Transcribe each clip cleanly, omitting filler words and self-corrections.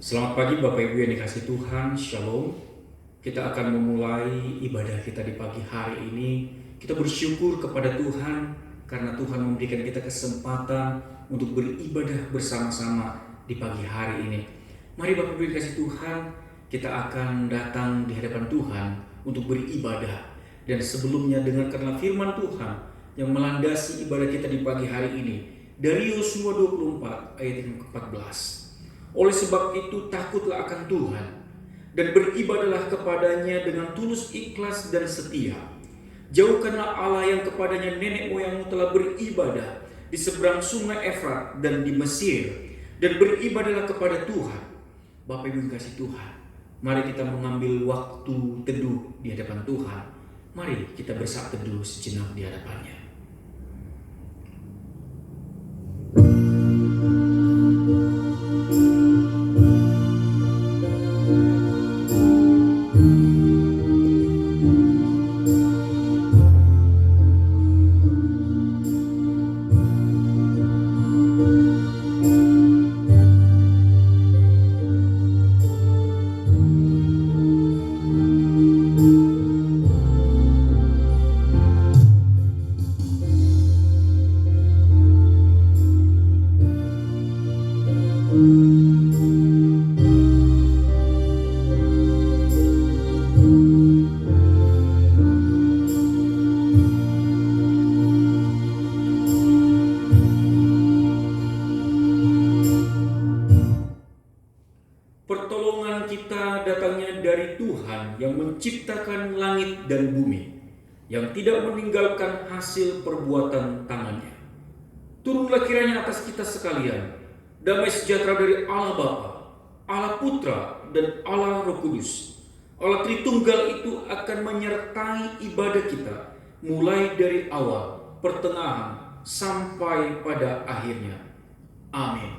Selamat pagi Bapak Ibu yang dikasihi Tuhan, Shalom. Kita akan memulai ibadah kita di pagi hari ini. Kita bersyukur kepada Tuhan karena Tuhan memberikan kita kesempatan untuk beribadah bersama-sama di pagi hari ini. Mari Bapak Ibu yang dikasihi Tuhan, kita akan datang di hadapan Tuhan untuk beribadah. Dan sebelumnya dengarkanlah firman Tuhan yang melandasi ibadah kita di pagi hari ini. Dari Yosua 24 ayat yang ke-14. Oleh sebab itu takutlah akan Tuhan dan beribadahlah kepadanya dengan tulus, ikhlas dan setia. Jauhkanlah Allah yang kepadanya nenek moyangmu telah beribadah di seberang sungai Efrat dan di Mesir, dan beribadahlah kepada Tuhan. Bapak Ibu yang kasih Tuhan, mari kita mengambil waktu teduh di hadapan Tuhan. Mari kita bersaat teduh sejenak di hadapannya. Pertolongan kita datangnya dari Tuhan yang menciptakan langit dan bumi, yang tidak meninggalkan hasil perbuatan tangannya. Turunlah kiranya atas kita sekalian damai sejahtera dari Allah Bapa, Allah Putra, dan Allah Roh Kudus. Allah Tritunggal itu akan menyertai ibadah kita mulai dari awal, pertengahan, sampai pada akhirnya. Amin.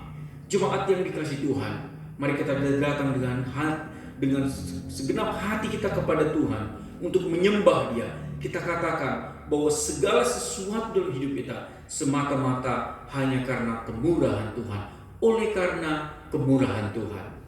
Jemaat yang dikasihi Tuhan, mari kita datang dengan segenap hati kita kepada Tuhan untuk menyembah Dia. Kita katakan bahwa segala sesuatu dalam hidup kita semata-mata hanya karena kemurahan Tuhan. Oleh karena kemurahan Tuhan.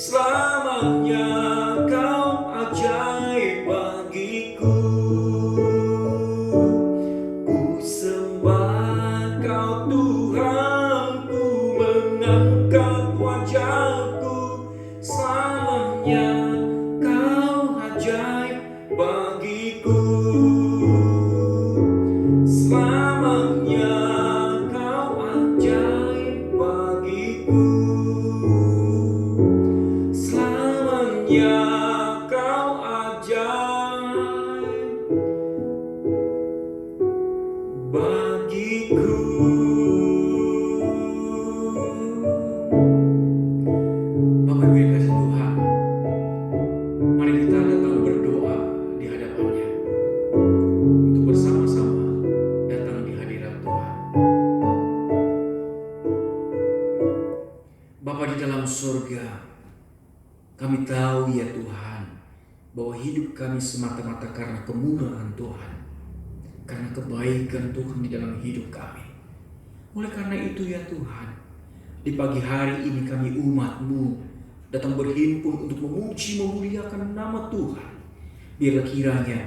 Selamanya kau ajaib bagiku. Ku sembah kau Tuhan, ku mengangkat wajahku. Selamanya kau ajaib bagiku. Selamanya kau ajaib bagiku. Selamanya kau ajaib bagiku. Bapak Ibu yang kasih Tuhan, mari kita datang berdoa di hadapannya untuk bersama-sama datang di hadirat Tuhan. Bapa di dalam surga, kami tahu ya Tuhan, bahwa hidup kami semata-mata karena kemurahan Tuhan, karena kebaikan Tuhan di dalam hidup kami. Oleh karena itu ya Tuhan, di pagi hari ini kami umat-Mu datang berhimpun untuk memuji memuliakan nama Tuhan. Biarlah kiranya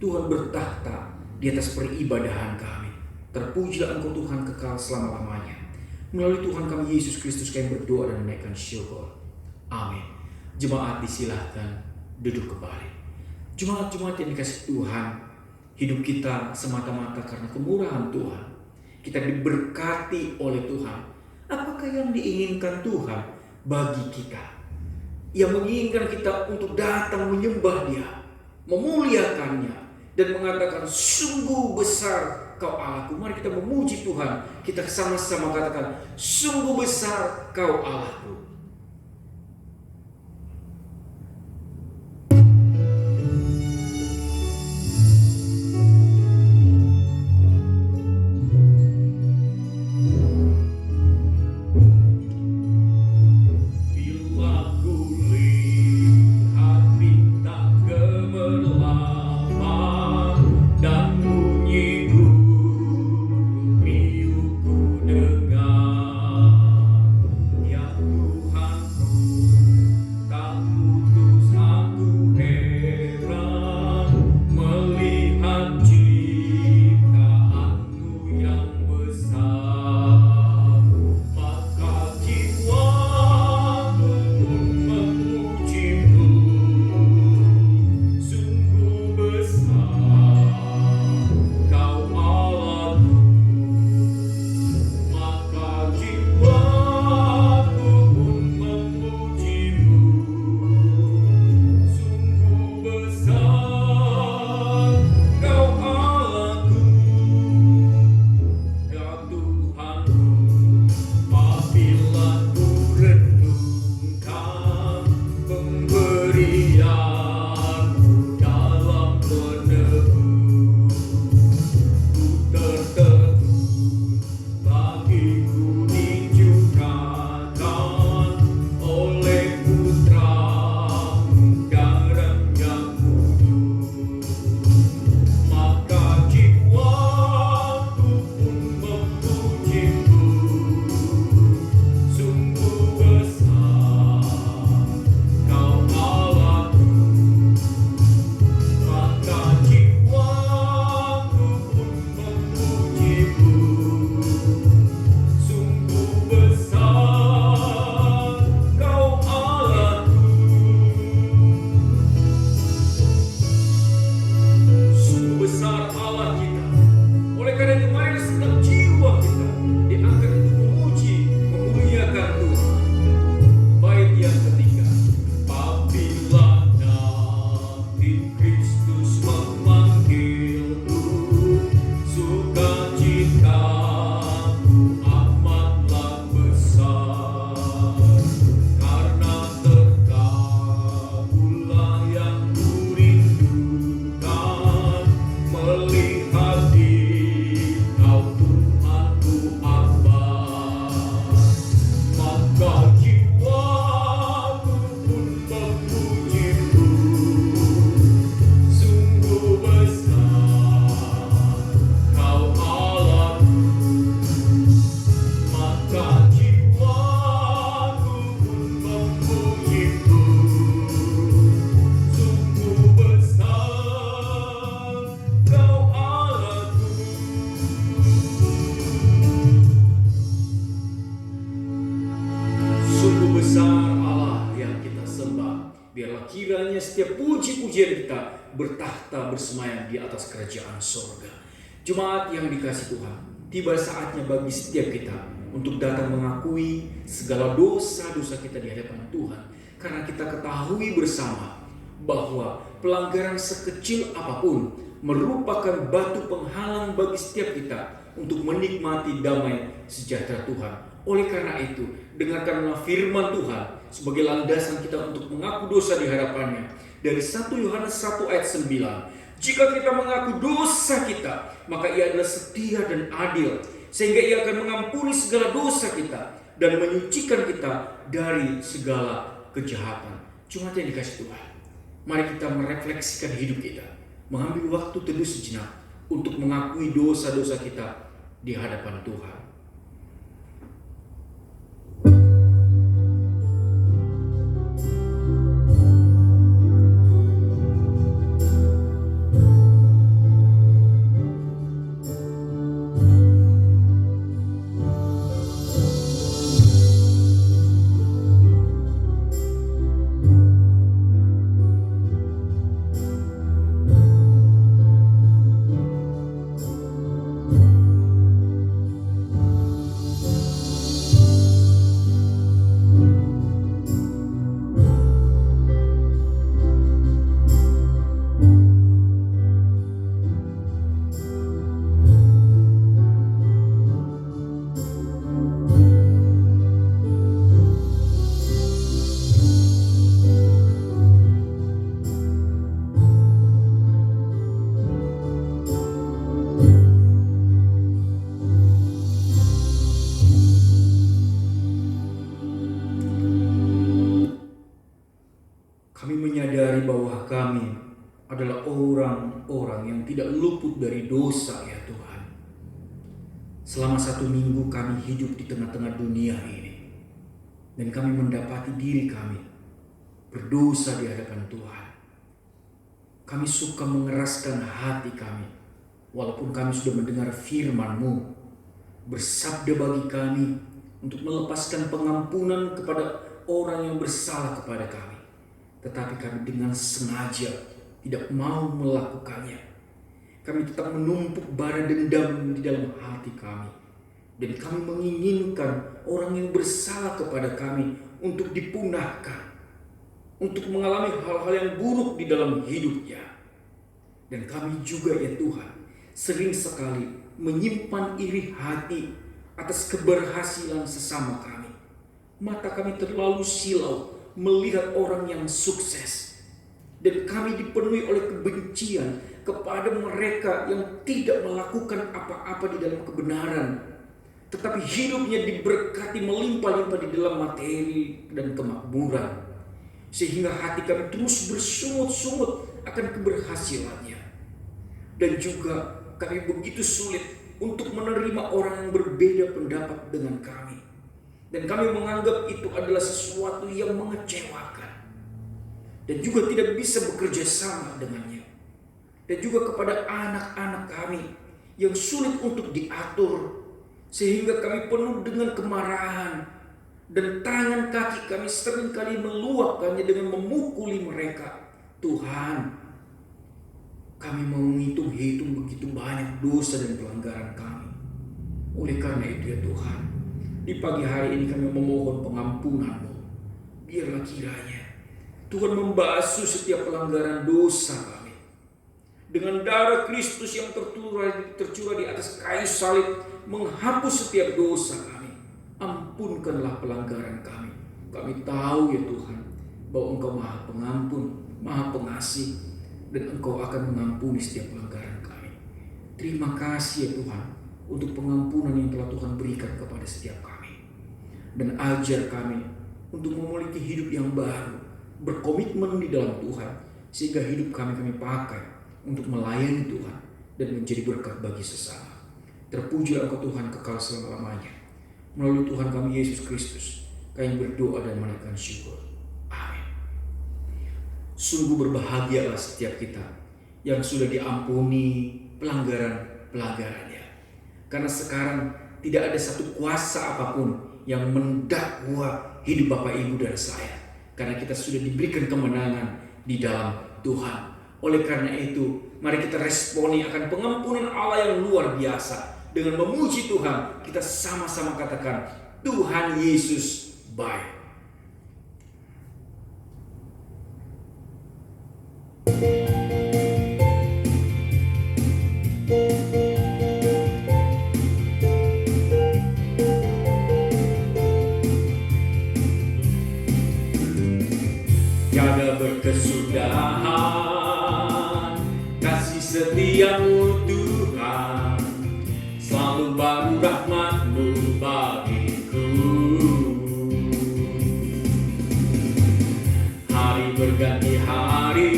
Tuhan bertahta di atas peribadahan kami. Terpujilah Engkau Tuhan kekal selama-lamanya. Melalui Tuhan kami Yesus Kristus kami berdoa dan menaikkan syukur. Amin. Jemaat disilahkan duduk kembali. Jemaat-jemaat yang dikasih Tuhan, hidup kita semata-mata karena kemurahan Tuhan. Kita diberkati oleh Tuhan. Apakah yang diinginkan Tuhan bagi kita? Yang menginginkan kita untuk datang menyembah Dia, memuliakannya, dan mengatakan sungguh besar Kau Allahku. Mari kita memuji Tuhan. Kita sama-sama katakan sungguh besar Kau Allahku. Tuhan Biarlah kiranya setiap puji-pujian kita bertahta bersemayam di atas kerajaan sorga. Jemaat yang dikasihi Tuhan, tiba saatnya bagi setiap kita untuk datang mengakui segala dosa-dosa kita di hadapan Tuhan. Karena kita ketahui bersama bahwa pelanggaran sekecil apapun merupakan batu penghalang bagi setiap kita untuk menikmati damai sejahtera Tuhan. Oleh karena itu, dengarkanlah firman Tuhan sebagai landasan kita untuk mengaku dosa di hadapannya. Dari 1 Yohanes 1 ayat 9. Jika kita mengaku dosa kita, maka Ia adalah setia dan adil, sehingga Ia akan mengampuni segala dosa kita dan menyucikan kita dari segala kejahatan. Cuma yang dikasih Tuhan, mari kita merefleksikan hidup kita, mengambil waktu teduh sejenak untuk mengakui dosa-dosa kita di hadapan Tuhan. Kami menyadari bahwa kami adalah orang-orang yang tidak luput dari dosa, ya Tuhan. Selama 1 minggu kami hidup di tengah-tengah dunia ini, dan kami mendapati diri kami berdosa di hadapan Tuhan. Kami suka mengeraskan hati kami, walaupun kami sudah mendengar firman-Mu bersabda bagi kami untuk melepaskan pengampunan kepada orang yang bersalah kepada kami. Tetapi kami dengan sengaja tidak mau melakukannya. Kami tetap menumpuk bara dendam di dalam hati kami. Dan kami menginginkan orang yang bersalah kepada kami untuk dipunahkan, untuk mengalami hal-hal yang buruk di dalam hidupnya. Dan kami juga, ya Tuhan, sering sekali menyimpan iri hati atas keberhasilan sesama kami. Mata kami terlalu silau melihat orang yang sukses, dan kami dipenuhi oleh kebencian kepada mereka yang tidak melakukan apa-apa di dalam kebenaran, tetapi hidupnya diberkati melimpah-limpah di dalam materi dan kemakmuran, sehingga hati kami terus bersungut-sungut akan keberhasilannya. Dan juga kami begitu sulit untuk menerima orang yang berbeda pendapat dengan kami. Dan kami menganggap itu adalah sesuatu yang mengecewakan. Dan juga tidak bisa bekerja sama dengannya. Dan juga kepada anak-anak kami yang sulit untuk diatur. Sehingga kami penuh dengan kemarahan. Dan tangan kaki kami seringkali meluapkannya dengan memukuli mereka. Tuhan, kami mau menghitung-hitung begitu banyak dosa dan pelanggaran kami. Oleh karena itu, ya Tuhan, di pagi hari ini kami memohon pengampunan-Mu. Biarlah kiranya Tuhan membasuh setiap pelanggaran dosa kami dengan darah Kristus yang tercurah di atas kayu salib, menghapus setiap dosa kami. Ampunkanlah pelanggaran kami. Kami tahu, ya Tuhan, bahwa Engkau Maha Pengampun, Maha Pengasih, dan Engkau akan mengampuni setiap pelanggaran kami. Terima kasih, ya Tuhan, untuk pengampunan yang telah Tuhan berikan kepada setiap kami. Dan ajar kami untuk memiliki hidup yang baru, berkomitmen di dalam Tuhan, sehingga hidup kami pakai untuk melayani Tuhan dan menjadi berkat bagi sesama. Terpujilah Engkau Tuhan kekal selama-lamanya. Melalui Tuhan kami Yesus Kristus, kami berdoa dan menaikkan syukur. Amin. Sungguh berbahagialah setiap kita yang sudah diampuni pelanggaran-pelanggarannya. Karena sekarang tidak ada satu kuasa apapun yang mendakwa hidup Bapak, Ibu, dan saya. karena kita sudah diberikan kemenangan di dalam Tuhan. Oleh karena itu, mari kita responi akan pengampunan Allah yang luar biasa. Dengan memuji Tuhan, kita sama-sama katakan, Tuhan Yesus baik. Jaga berkesudahan kasih setiamu Tuhan, selalu baru rahmat-Mu bagiku. Hari berganti hari,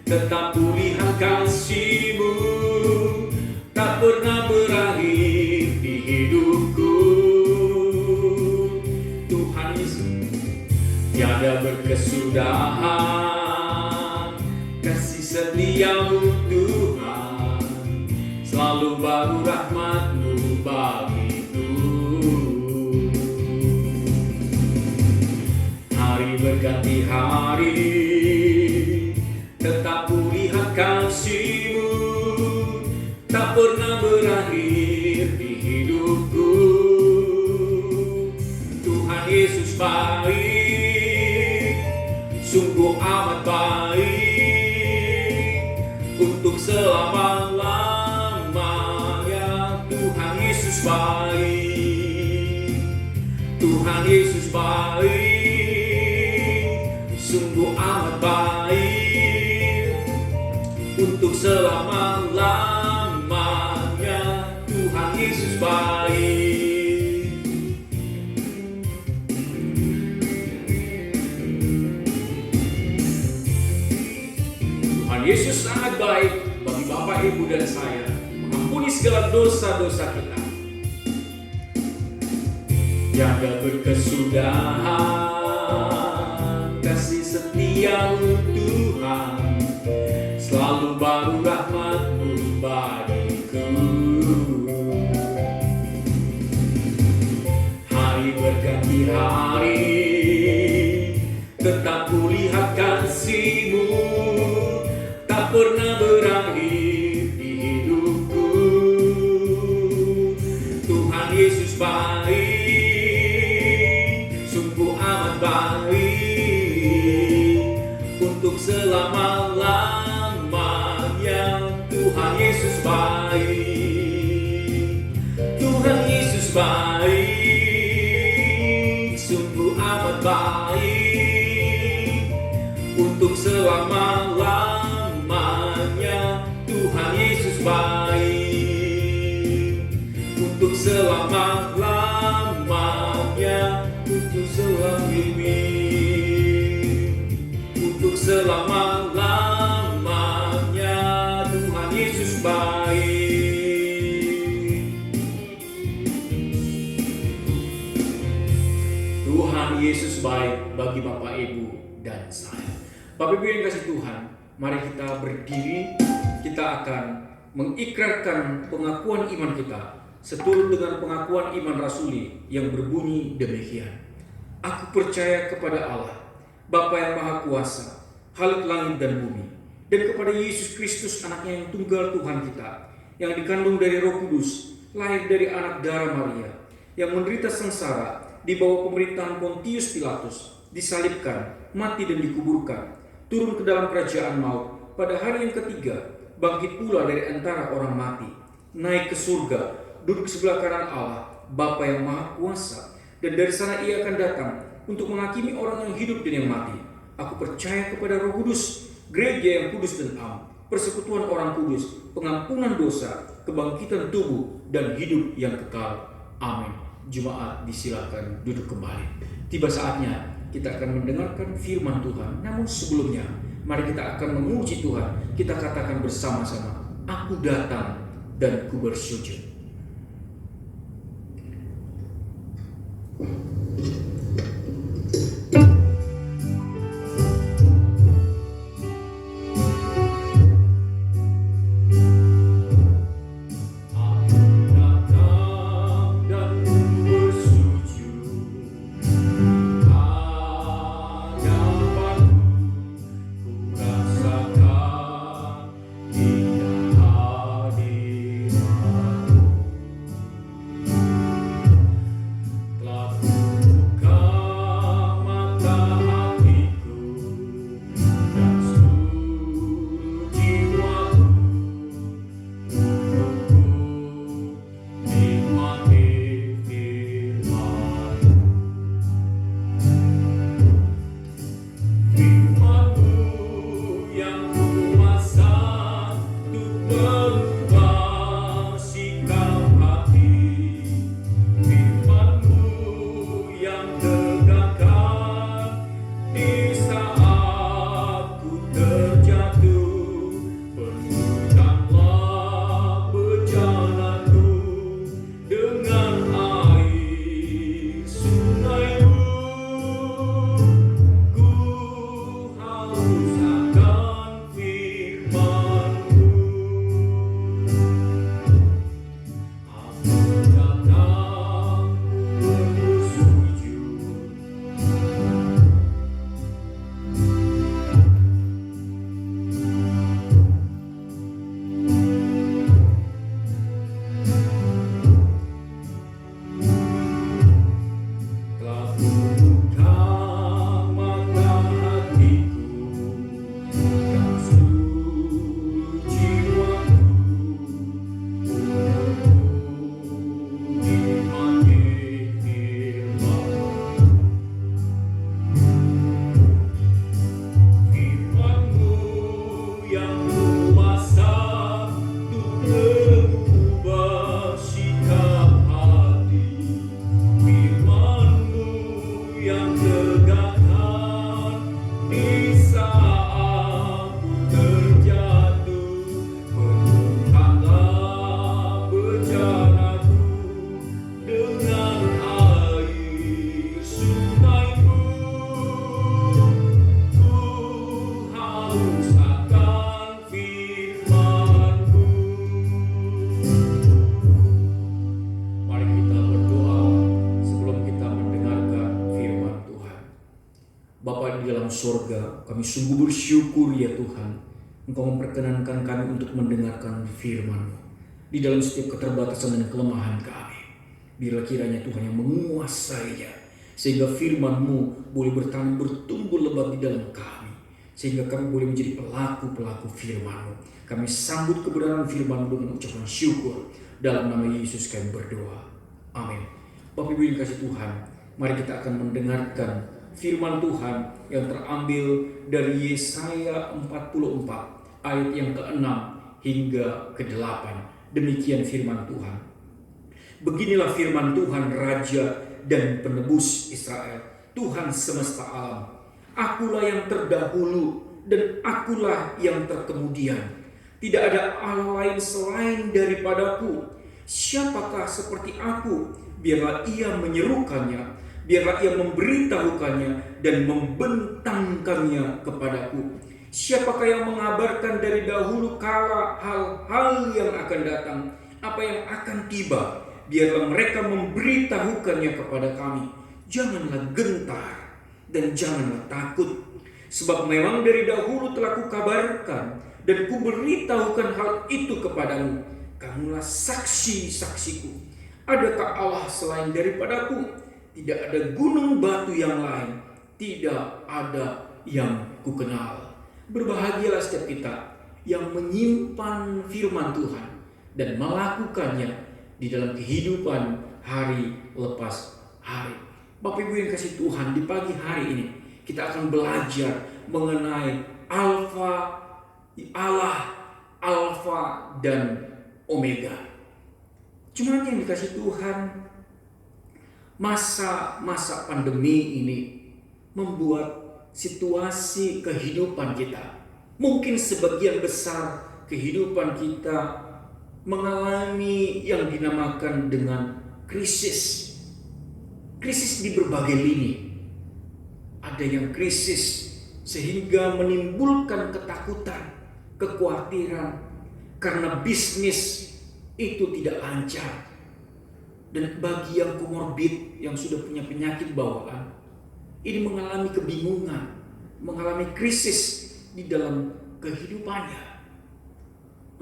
tetap kulihat kasih-Mu, tak pernah berakhir di hidupku. Tuhan Yesus, tiada berkesudahan kasih setia-Mu Tuhan, selalu baru rahmat-Mu bagiku. Hari berganti hari, tetap kulihat kasih-Mu, tak pernah berakhir di hidupku. Tuhan Yesus baik, sungguh amat baik, untuk selama-lamanya. Tuhan Yesus baik, Tuhan Yesus baik, sungguh amat baik, untuk selama-lamanya. Tuhan Yesus baik. Tuhan Yesus sangat baik bagi Bapak, Ibu, dan saya, mengampuni segala dosa-dosa kita. Jaga berkesudahan kasih setia-Mu Tuhan, selalu baru rahmat-Mu bagiku. Hari berganti hari, tetap kulihat kasih-Mu, tak pernah berakhir di hidupku. Tuhan Yesus baik, sungguh amat baik, untuk selama-lamanya. Tuhan Yesus baik, Tuhan Yesus baik, sungguh amat baik, untuk selama-lamanya. Tuhan Yesus baik, untuk selama-lamanya, untuk selama-lamanya, untuk selama-lamanya. Tuhan Yesus baik. Tuhan Yesus baik bagi Bapak, Ibu, dan saya. Bapak, Ibu yang kasih Tuhan, mari kita berdiri. Kita akan mengikrarkan pengakuan iman kita seturut dengan pengakuan iman rasuli yang berbunyi demikian. Aku percaya kepada Allah, Bapa yang Maha Kuasa, Khalik langit dan bumi, dan kepada Yesus Kristus, anaknya yang tunggal Tuhan kita, yang dikandung dari Roh Kudus, lahir dari anak darah Maria, yang menderita sengsara di bawah pemerintahan Pontius Pilatus, disalibkan, mati dan dikuburkan, turun ke dalam kerajaan maut, pada hari yang ketiga bangkit pula dari antara orang mati, naik ke surga, duduk sebelah kanan Allah, Bapa yang Maha Kuasa, dan dari sana Ia akan datang untuk menghakimi orang yang hidup dan yang mati. Aku percaya kepada Roh Kudus, gereja yang kudus dan am, persekutuan orang kudus, pengampunan dosa, kebangkitan tubuh, dan hidup yang kekal. Amin. Jemaat disilakan duduk kembali. Tiba saatnya kita akan mendengarkan firman Tuhan. Namun sebelumnya, mari kita akan memuji Tuhan. Kita katakan bersama-sama, aku datang dan ku bersujud. yang tegakkan di saat terjatuh. Penuhkanlah bejanaku dengan air sungai pun. Ku haus akan firman-Mu. Mari kita berdoa sebelum kita mendengarkan firman Tuhan. Bapa di dalam surga, kami sungguh bersyukur ya Tuhan, Engkau memperkenankan kami untuk mendengarkan firman-Mu. Di dalam setiap keterbatasan dan kelemahan kami, biarlah kiranya Tuhan yang menguasainya, sehingga firman-Mu boleh bertanam bertumbuh lebat di dalam kami, sehingga kami boleh menjadi pelaku-pelaku firman-Mu. Kami sambut kebenaran firman-Mu dengan ucapan syukur. Dalam nama Yesus kami berdoa. Amin. Bapak Ibu yang kasih Tuhan, mari kita akan mendengarkan firman Tuhan yang terambil dari Yesaya 44 ayat yang ke-6 hingga ke-8. Demikian firman Tuhan. Beginilah firman Tuhan, Raja dan Penebus Israel, Tuhan semesta alam. Akulah yang terdahulu dan akulah yang terkemudian. Tidak ada Allah lain selain daripadaku. Siapakah seperti aku? Biarlah ia menyerukannya, biarlah ia memberitahukannya dan membentangkannya kepadaku. Siapakah yang mengabarkan dari dahulu kala hal-hal yang akan datang, apa yang akan tiba? Biarlah mereka memberitahukannya kepada kami. Janganlah gentar dan janganlah takut, sebab memang dari dahulu telah kukabarkan dan kuberitahukan hal itu kepadamu. Kamulah saksi-saksiku. Adakah Allah selain daripadaku? Tidak ada gunung batu yang lain, tidak ada yang kukenal. Berbahagialah setiap kita yang menyimpan firman Tuhan dan melakukannya di dalam kehidupan hari lepas hari. Bapak Ibu yang kasih Tuhan, di pagi hari ini kita akan belajar mengenai Allah, Alfa dan Omega. Cuman yang dikasih Tuhan, masa pandemi ini membuat situasi kehidupan kita, mungkin sebagian besar kehidupan kita mengalami yang dinamakan dengan krisis. Krisis di berbagai lini. Ada yang krisis sehingga menimbulkan ketakutan, kekhawatiran karena bisnis itu tidak lancar. Dan bagi yang komorbid, yang sudah punya penyakit bawaan, ini mengalami kebingungan, mengalami krisis di dalam kehidupannya.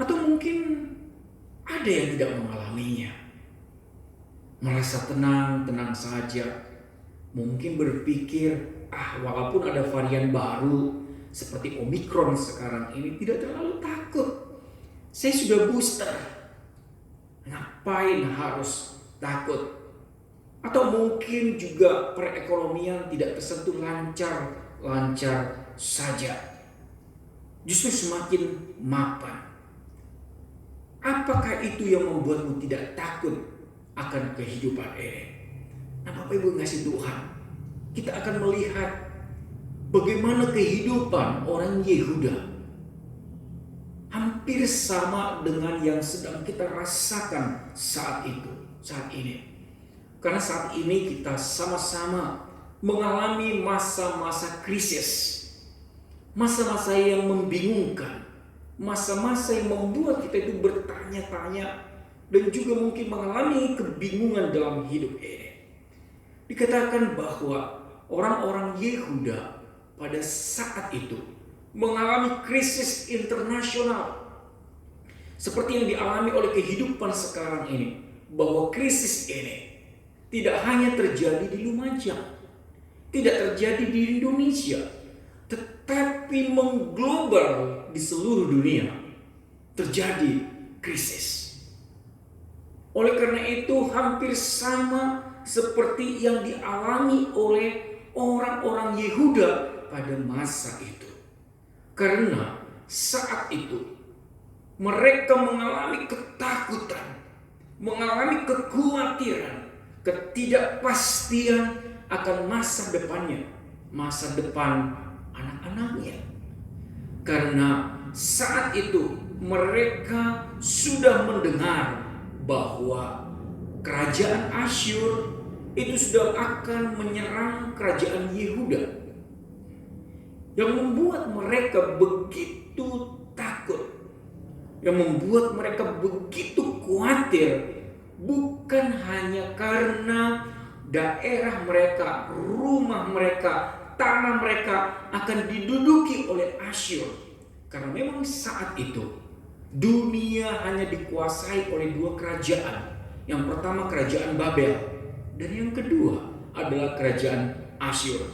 Atau mungkin ada yang tidak mengalaminya, merasa tenang saja. Mungkin berpikir, walaupun ada varian baru seperti Omikron sekarang ini, tidak terlalu takut. Saya sudah booster, ngapain harus takut? Atau mungkin juga perekonomian tidak tersentuh lancar saja, justru semakin mapan. Apakah itu yang membuatmu tidak takut akan kehidupan ini? Nah, Bapak Ibu ngasih Tuhan, kita akan melihat bagaimana kehidupan orang Yehuda hampir sama dengan yang sedang kita rasakan saat ini. Karena saat ini kita sama-sama mengalami masa-masa krisis, masa-masa yang membingungkan, masa-masa yang membuat kita itu bertanya-tanya dan juga mungkin mengalami kebingungan dalam hidup ini. Dikatakan bahwa orang-orang Yehuda pada saat itu mengalami krisis internasional seperti yang dialami oleh kehidupan sekarang ini, bahwa krisis ini tidak hanya terjadi di Lumajang, tidak terjadi di Indonesia, tetapi mengglobal di seluruh dunia terjadi krisis. Oleh karena itu hampir sama seperti yang dialami oleh orang-orang Yehuda pada masa itu. Karena saat itu mereka mengalami ketakutan, mengalami kekhawatiran, ketidakpastian akan masa depannya, masa depan anak-anaknya. Karena saat itu mereka sudah mendengar bahwa kerajaan Asyur itu sudah akan menyerang kerajaan Yehuda, yang membuat mereka begitu takut, yang membuat mereka begitu khawatir, bukan hanya karena daerah mereka, rumah mereka, tanah mereka akan diduduki oleh Asyur. Karena memang saat itu dunia hanya dikuasai oleh dua kerajaan. Yang pertama kerajaan Babel, dan yang kedua adalah kerajaan Asyur.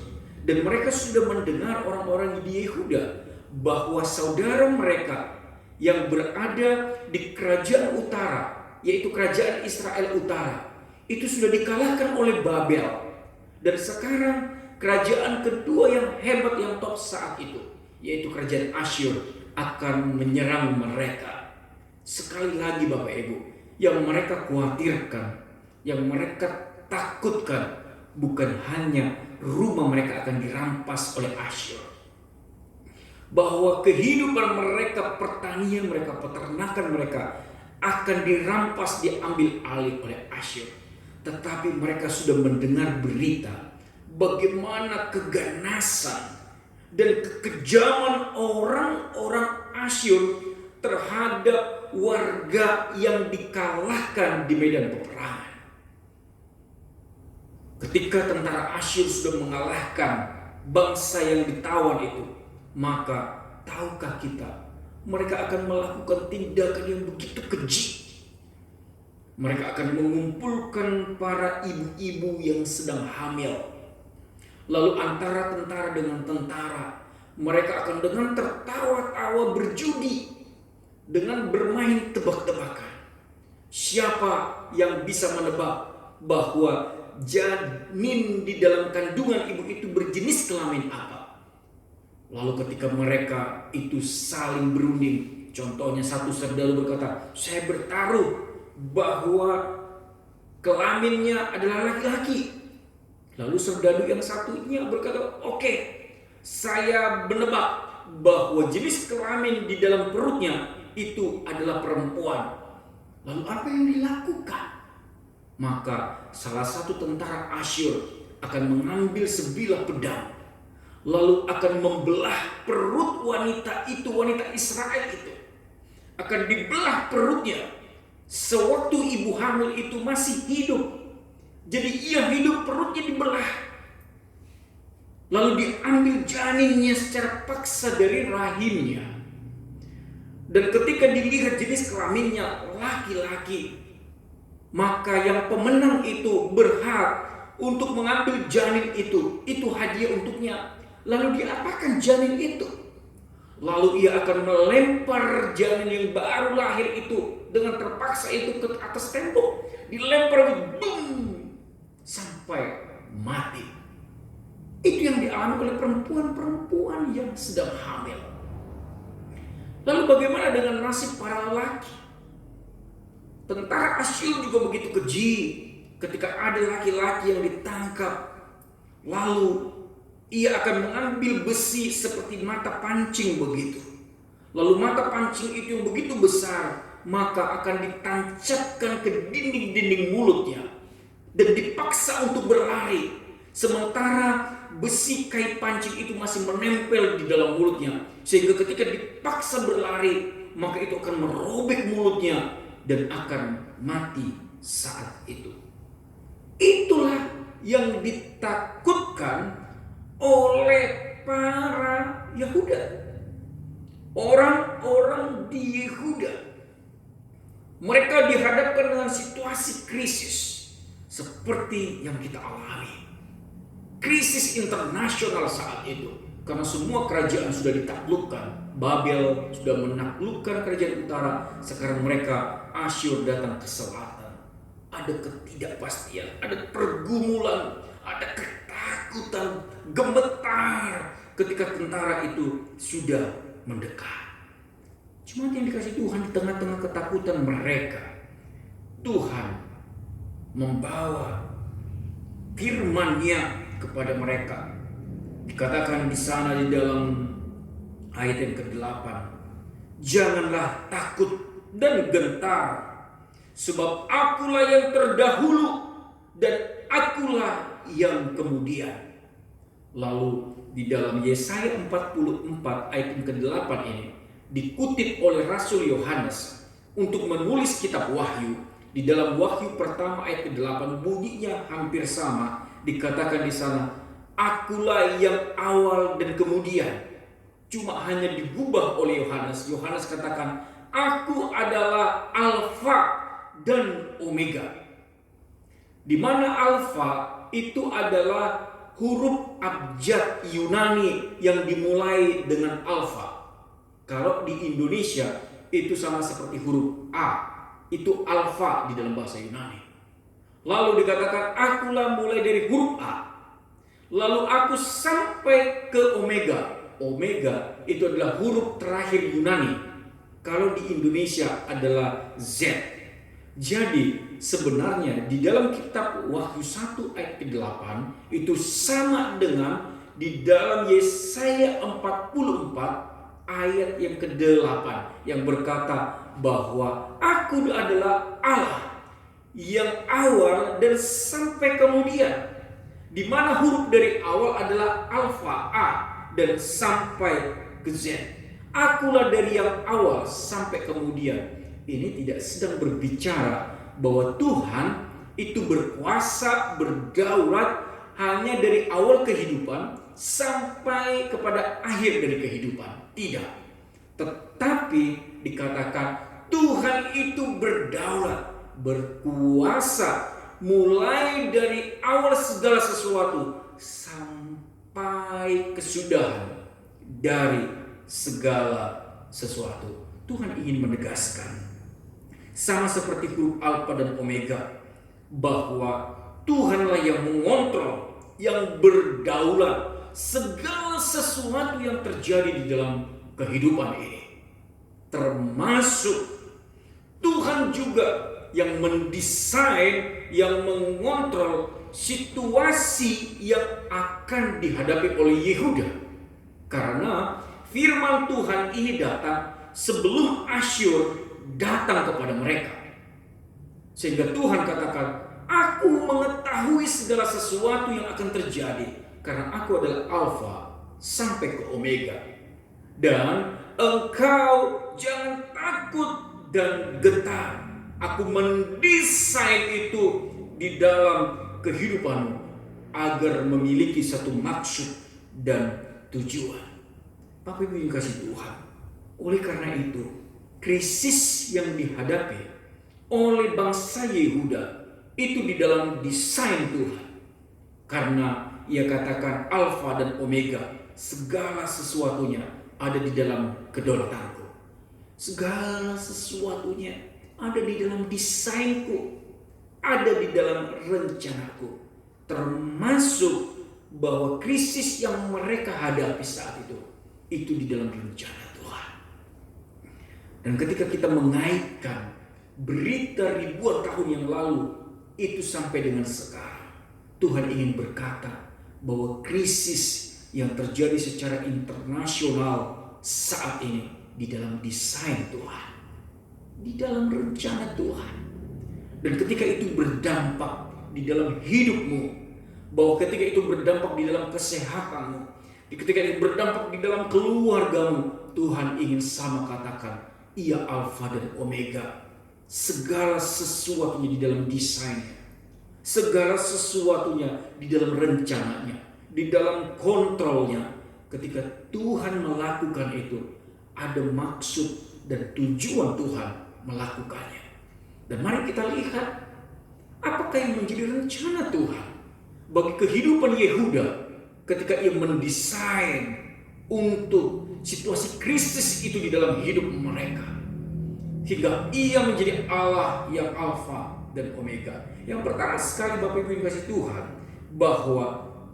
Dan mereka sudah mendengar orang-orang di Yehuda bahwa saudara mereka yang berada di kerajaan utara, yaitu kerajaan Israel utara, itu sudah dikalahkan oleh Babel. Dan sekarang kerajaan kedua yang hebat, yang top saat itu, yaitu kerajaan Asyur, akan menyerang mereka. Sekali lagi Bapak Ibu, yang mereka khawatirkan, yang mereka takutkan, bukan hanya rumah mereka akan dirampas oleh Asyur, bahwa kehidupan mereka, pertanian mereka, peternakan mereka akan dirampas, diambil alih oleh Asyur. Tetapi mereka sudah mendengar berita bagaimana keganasan dan kekejaman orang-orang Asyur terhadap warga yang dikalahkan di medan peperangan. Ketika tentara Asyur sudah mengalahkan bangsa yang ditawan itu, maka tahukah kita, mereka akan melakukan tindakan yang begitu keji. Mereka akan mengumpulkan para ibu-ibu yang sedang hamil. Lalu antara tentara dengan tentara, mereka akan dengan tertawa-tawa berjudi, dengan bermain tebak-tebakan. Siapa yang bisa menebak bahwa janin di dalam kandungan ibu itu berjenis kelamin apa? Lalu ketika mereka itu saling berunding, contohnya satu serdadu berkata, saya bertaruh bahwa kelaminnya adalah laki-laki. Lalu serdadu yang satunya berkata, oke, saya menebak bahwa jenis kelamin di dalam perutnya itu adalah perempuan. Lalu apa yang dilakukan? Maka salah satu tentara Asyur akan mengambil sebilah pedang, lalu akan membelah perut wanita itu, wanita Israel itu. Akan dibelah perutnya sewaktu ibu hamil itu masih hidup. Jadi ia hidup, perutnya dibelah. Lalu diambil janinnya secara paksa dari rahimnya. Dan ketika dilihat jenis kelaminnya laki-laki, maka yang pemenang itu berhak untuk mengambil janin itu hadiah untuknya. Lalu diapakan janin itu? Lalu ia akan melempar janin yang baru lahir itu dengan terpaksa itu ke atas tembok. Dilempar, boom, sampai mati. Itu yang dialami oleh perempuan-perempuan yang sedang hamil. Lalu bagaimana dengan nasib para lelaki? Tentara Asyur juga begitu keji. Ketika ada laki-laki yang ditangkap, lalu ia akan mengambil besi seperti mata pancing begitu. Lalu mata pancing itu yang begitu besar, maka akan ditancapkan ke dinding-dinding mulutnya dan dipaksa untuk berlari. Sementara besi kait pancing itu masih menempel di dalam mulutnya, sehingga ketika dipaksa berlari, maka itu akan merobek mulutnya dan akan mati saat itu. Itulah yang ditakutkan oleh para Yehuda, orang-orang di Yehuda. Mereka dihadapkan dengan situasi krisis seperti yang kita alami. Krisis internasional saat itu, karena semua kerajaan sudah ditaklukkan. Babel sudah menaklukkan kerajaan utara. Sekarang mereka, Asyur, datang ke selatan. Ada ketidakpastian, ada pergumulan, ada ketakutan, gemetar ketika tentara itu sudah mendekat. Cuma yang dikasih Tuhan di tengah-tengah ketakutan mereka, Tuhan membawa firman-Nya kepada mereka. Dikatakan di sana di dalam ayat yang ke-8, janganlah takut dan gentar, sebab akulah yang terdahulu dan akulah yang kemudian. Lalu di dalam Yesaya 44 ayat yang ke-8 ini dikutip oleh Rasul Yohanes untuk menulis kitab Wahyu. Di dalam Wahyu pertama ayat ke-8 bunyinya hampir sama. Dikatakan di sana, akulah yang awal dan kemudian. Cuma hanya digubah oleh Yohanes. Yohanes katakan, aku adalah Alfa dan Omega. Di mana Alfa itu adalah huruf abjad Yunani yang dimulai dengan alfa. Kalau di Indonesia itu sama seperti huruf A, itu alfa di dalam bahasa Yunani. Lalu dikatakan akulah mulai dari huruf A, lalu aku sampai ke Omega. Omega itu adalah huruf terakhir Yunani. Kalau di Indonesia adalah Z. Jadi sebenarnya di dalam kitab Wahyu 1 ayat ke-8 itu sama dengan di dalam Yesaya 44 ayat yang ke-8 yang berkata bahwa aku adalah Allah yang awal dan sampai kemudian. Di mana huruf dari awal adalah alfa A dan sampai ke Z. Akulah dari yang awal sampai kemudian. Ini tidak sedang berbicara bahwa Tuhan itu berkuasa, berdaulat hanya dari awal kehidupan sampai kepada akhir dari kehidupan. Tidak. Tetapi dikatakan Tuhan itu berdaulat, berkuasa mulai dari awal segala sesuatu sampai kesudahan dari segala sesuatu. Tuhan ingin menegaskan, sama seperti huruf Alfa dan Omega, bahwa Tuhanlah yang mengontrol, yang berdaulat segala sesuatu yang terjadi di dalam kehidupan ini. Termasuk Tuhan juga yang mendesain, yang mengontrol situasi yang akan dihadapi oleh Yehuda. Karena firman Tuhan ini datang sebelum Asyur datang kepada mereka. Sehingga Tuhan katakan, aku mengetahui segala sesuatu yang akan terjadi karena aku adalah Alfa sampai ke Omega. Dan engkau jangan takut dan gentar. Aku mendesain itu di dalam kehidupanmu agar memiliki satu maksud dan tujuan. Bapak Ibu yang kasih Tuhan, oleh karena itu krisis yang dihadapi oleh bangsa Yehuda itu di dalam desain Tuhan. Karena ia katakan Alfa dan Omega, segala sesuatunya ada di dalam kedaulatanku. Segala sesuatunya ada di dalam desainku, ada di dalam rencanaku. Termasuk bahwa krisis yang mereka hadapi saat itu di dalam rencana Tuhan. Dan ketika kita mengaitkan berita ribuan tahun yang lalu itu sampai dengan sekarang, Tuhan ingin berkata bahwa krisis yang terjadi secara internasional saat ini di dalam desain Tuhan, di dalam rencana Tuhan. Dan ketika itu berdampak di dalam hidupmu, bahwa ketika itu berdampak di dalam kesehatanmu, ketika itu berdampak di dalam keluargamu, Tuhan ingin sama katakan, ia Alfa dan Omega. Segala sesuatunya di dalam desainnya, segala sesuatunya di dalam rencananya, di dalam kontrolnya. Ketika Tuhan melakukan itu, ada maksud dan tujuan Tuhan melakukannya. Dan mari kita lihat apakah yang menjadi rencana Tuhan bagi kehidupan Yehuda ketika ia mendesain untuk situasi krisis itu di dalam hidup mereka, hingga ia menjadi Allah yang Alfa dan Omega. Yang pertama sekali Bapak Ibu yang kasih Tuhan, bahwa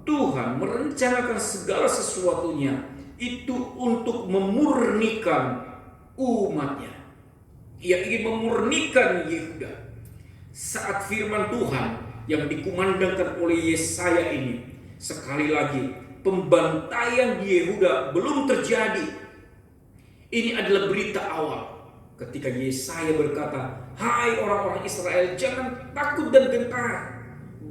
Tuhan merencanakan segala sesuatunya itu untuk memurnikan umatnya. Ia ingin memurnikan Yehuda. Saat firman Tuhan yang dikumandangkan oleh Yesaya ini Sekali lagi, pembantaian di Yehuda belum terjadi. Ini adalah berita awal ketika Yesaya berkata, "Hai orang-orang Israel, jangan takut dan gentar,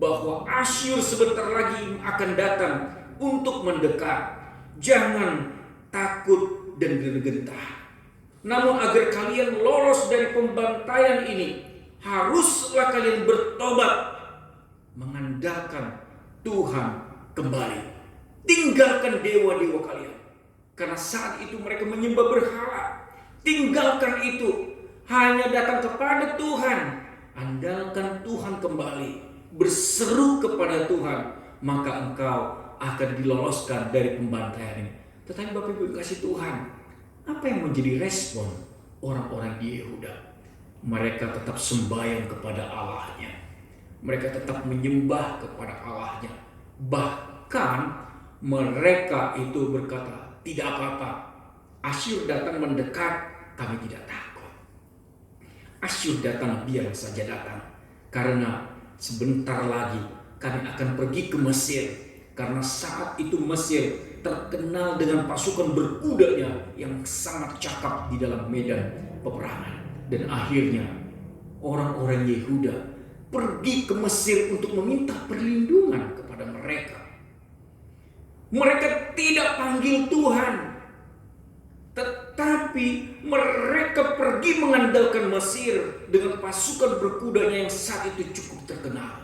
bahwa Asyur sebentar lagi akan datang untuk mendekat. Jangan takut dan gentar. Namun agar kalian lolos dari pembantaian ini, haruslah kalian bertobat, mengandalkan Tuhan kembali. Tinggalkan dewa-dewa kalian, karena saat itu mereka menyembah berhala. Tinggalkan itu, hanya datang kepada Tuhan. Andalkan Tuhan kembali, berseru kepada Tuhan, maka engkau akan diloloskan dari pembantaian ini." Tetapi Bapak Ibu kasih Tuhan, apa yang menjadi respon orang-orang di Yehuda? Mereka tetap sembahyang kepada Allahnya. Mereka tetap menyembah kepada Allahnya. Bahkan mereka itu berkata, "Tidak apa-apa, Asyur datang mendekat, kami tidak takut. Asyur datang, biar saja datang. Karena sebentar lagi kami akan pergi ke Mesir." Karena saat itu Mesir terkenal dengan pasukan berkudanya yang sangat cakap di dalam medan peperangan. Dan akhirnya orang-orang Yehuda pergi ke Mesir untuk meminta perlindungan kepada mereka. Mereka tidak panggil Tuhan, tetapi mereka pergi mengandalkan Mesir dengan pasukan berkudanya yang saat itu cukup terkenal.